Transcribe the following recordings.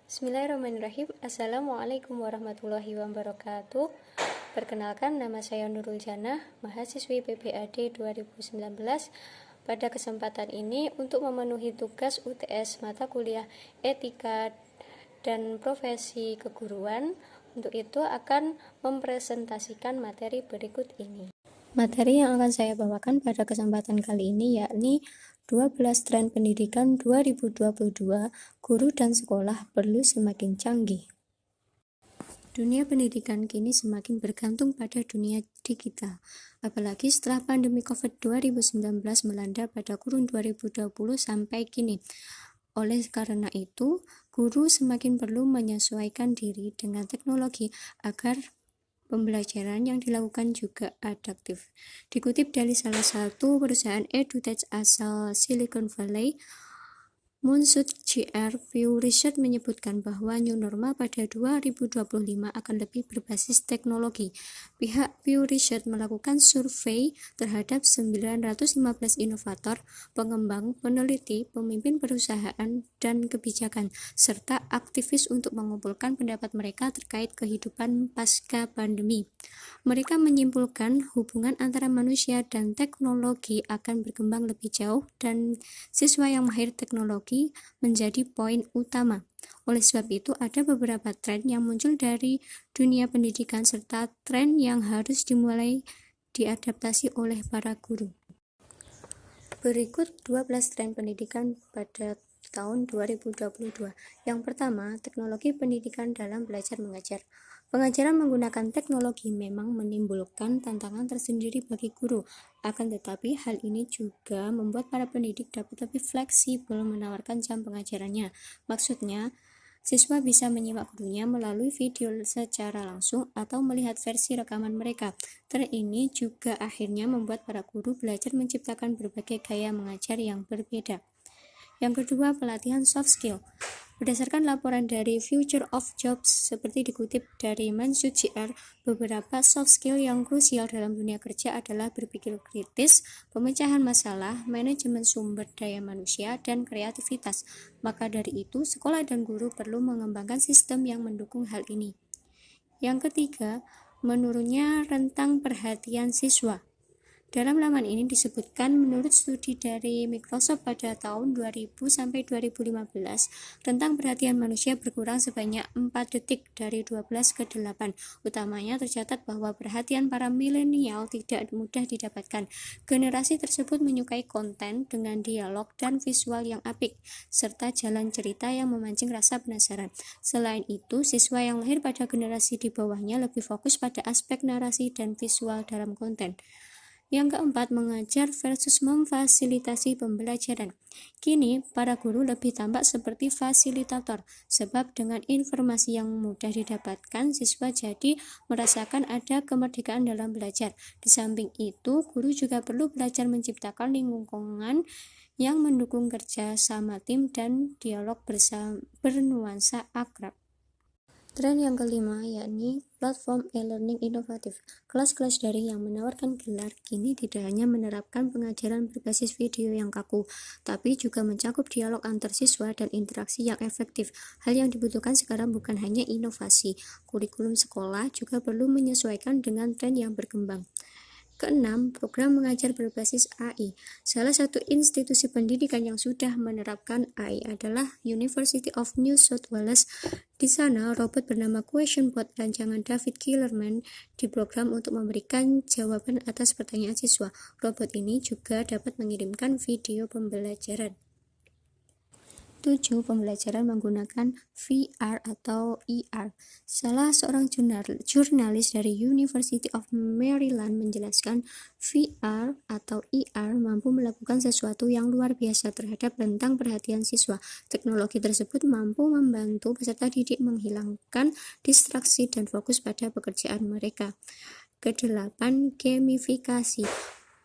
Bismillahirrahmanirrahim. Assalamualaikum warahmatullahi wabarakatuh. Perkenalkan, nama saya Nurul Jannah, mahasiswi PPAD 2019. Pada kesempatan ini, untuk memenuhi tugas UTS mata kuliah Etika dan Profesi Keguruan, untuk itu akan mempresentasikan materi berikut ini. Materi yang akan saya bawakan pada kesempatan kali ini yakni 12 tren pendidikan 2022, guru dan sekolah perlu semakin canggih. Dunia pendidikan kini semakin bergantung pada dunia digital, apalagi setelah pandemi COVID-19 melanda pada kurun 2020 sampai kini. Oleh karena itu, guru semakin perlu menyesuaikan diri dengan teknologi agar pembelajaran yang dilakukan juga adaptif. Dikutip dari salah satu perusahaan edutech asal Silicon Valley, Moonshot GR Pew Research menyebutkan bahwa new normal pada 2025 akan lebih berbasis teknologi. Pihak Pew Research melakukan survei terhadap 915 inovator, pengembang, peneliti, pemimpin perusahaan dan kebijakan, serta aktivis untuk mengumpulkan pendapat mereka terkait kehidupan pasca pandemi. Mereka menyimpulkan hubungan antara manusia dan teknologi akan berkembang lebih jauh dan siswa yang mahir teknologi menjadi poin utama. Oleh sebab itu, ada beberapa tren yang muncul dari dunia pendidikan serta tren yang harus dimulai diadaptasi oleh para guru. Berikut 12 tren pendidikan pada tahun 2022. Yang pertama, teknologi pendidikan dalam belajar mengajar. Pengajaran menggunakan teknologi memang menimbulkan tantangan tersendiri bagi guru. Akan tetapi, hal ini juga membuat para pendidik dapat lebih fleksibel menawarkan jam pengajarannya. Maksudnya, siswa bisa menyimak gurunya melalui video secara langsung atau melihat versi rekaman mereka. Tren ini juga akhirnya membuat para guru belajar menciptakan berbagai gaya mengajar yang berbeda. Yang kedua, pelatihan soft skill. Berdasarkan laporan dari Future of Jobs, seperti dikutip dari Moonshot GR, beberapa soft skill yang krusial dalam dunia kerja adalah berpikir kritis, pemecahan masalah, manajemen sumber daya manusia, dan kreativitas. Maka dari itu, sekolah dan guru perlu mengembangkan sistem yang mendukung hal ini. Yang ketiga, menurunnya rentang perhatian siswa. Dalam laman ini disebutkan, menurut studi dari Microsoft pada tahun 2000 sampai 2015, rentang perhatian manusia berkurang sebanyak 4 detik dari 12 ke 8. Utamanya tercatat bahwa perhatian para milenial tidak mudah didapatkan. Generasi tersebut menyukai konten dengan dialog dan visual yang apik, serta jalan cerita yang memancing rasa penasaran. Selain itu, siswa yang lahir pada generasi di bawahnya lebih fokus pada aspek narasi dan visual dalam konten. Yang keempat, mengajar versus memfasilitasi pembelajaran. Kini, para guru lebih tampak seperti fasilitator, sebab dengan informasi yang mudah didapatkan, siswa jadi merasakan ada kemerdekaan dalam belajar. Di samping itu, guru juga perlu belajar menciptakan lingkungan yang mendukung kerja sama tim dan dialog bernuansa akrab. Tren yang kelima yakni platform e-learning inovatif. Kelas-kelas daring yang menawarkan gelar kini tidak hanya menerapkan pengajaran berbasis video yang kaku, tapi juga mencakup dialog antar siswa dan interaksi yang efektif. Hal yang dibutuhkan sekarang bukan hanya inovasi, kurikulum sekolah juga perlu menyesuaikan dengan tren yang berkembang. Keenam, program mengajar berbasis AI. Salah satu institusi pendidikan yang sudah menerapkan AI adalah University of New South Wales. Di sana, robot bernama QuestionBot rancangan David Killerman diprogram untuk memberikan jawaban atas pertanyaan siswa. Robot ini juga dapat mengirimkan video pembelajaran. 7. Pembelajaran menggunakan VR atau ER. Salah seorang jurnalis dari University of Maryland menjelaskan, VR atau ER mampu melakukan sesuatu yang luar biasa terhadap rentang perhatian siswa. Teknologi tersebut mampu membantu peserta didik menghilangkan distraksi dan fokus pada pekerjaan mereka. Kedelapan, gamifikasi.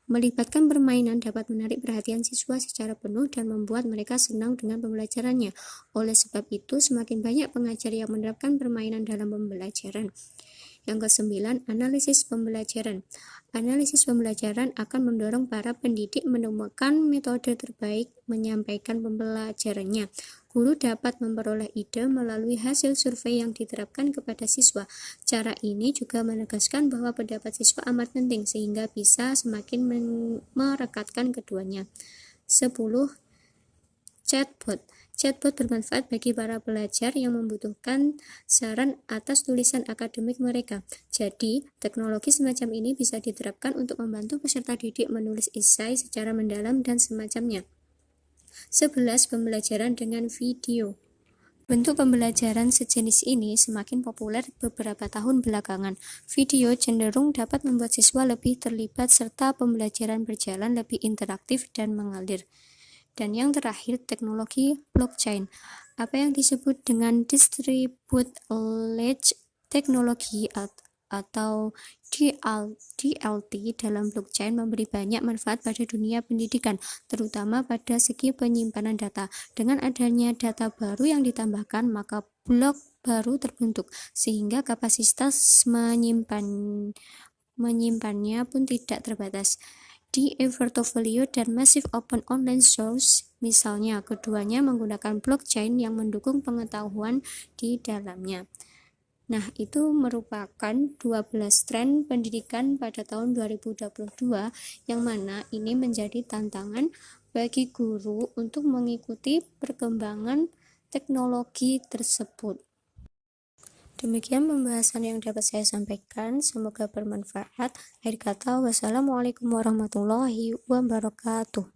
Melibatkan permainan dapat menarik perhatian siswa secara penuh dan membuat mereka senang dengan pembelajarannya. Oleh sebab itu, semakin banyak pengajar yang menerapkan permainan dalam pembelajaran. Yang kesembilan, analisis pembelajaran. Analisis pembelajaran akan mendorong para pendidik menemukan metode terbaik menyampaikan pembelajarannya. Guru dapat memperoleh ide melalui hasil survei yang diterapkan kepada siswa. Cara ini juga menegaskan bahwa pendapat siswa amat penting sehingga bisa semakin merekatkan keduanya. 10. Chatbot. Chatbot bermanfaat bagi para pelajar yang membutuhkan saran atas tulisan akademik mereka. Jadi, teknologi semacam ini bisa diterapkan untuk membantu peserta didik menulis esai secara mendalam dan semacamnya. 11. Pembelajaran dengan video. Bentuk pembelajaran sejenis ini semakin populer beberapa tahun belakangan. Video cenderung dapat membuat siswa lebih terlibat serta pembelajaran berjalan lebih interaktif dan mengalir. Dan yang terakhir, teknologi blockchain. Apa yang disebut dengan distributed ledger technology atau DLT dalam blockchain memberi banyak manfaat pada dunia pendidikan, terutama pada segi penyimpanan data. Dengan adanya data baru yang ditambahkan, maka blok baru terbentuk, sehingga kapasitas menyimpannya pun tidak terbatas. Di ePortfolio dan Massive Open Online Source, misalnya, keduanya menggunakan blockchain yang mendukung pengetahuan di dalamnya. Nah, itu merupakan 12 tren pendidikan pada tahun 2022 yang mana ini menjadi tantangan bagi guru untuk mengikuti perkembangan teknologi tersebut. Demikian pembahasan yang dapat saya sampaikan, semoga bermanfaat. Akhir kata, wassalamualaikum warahmatullahi wabarakatuh.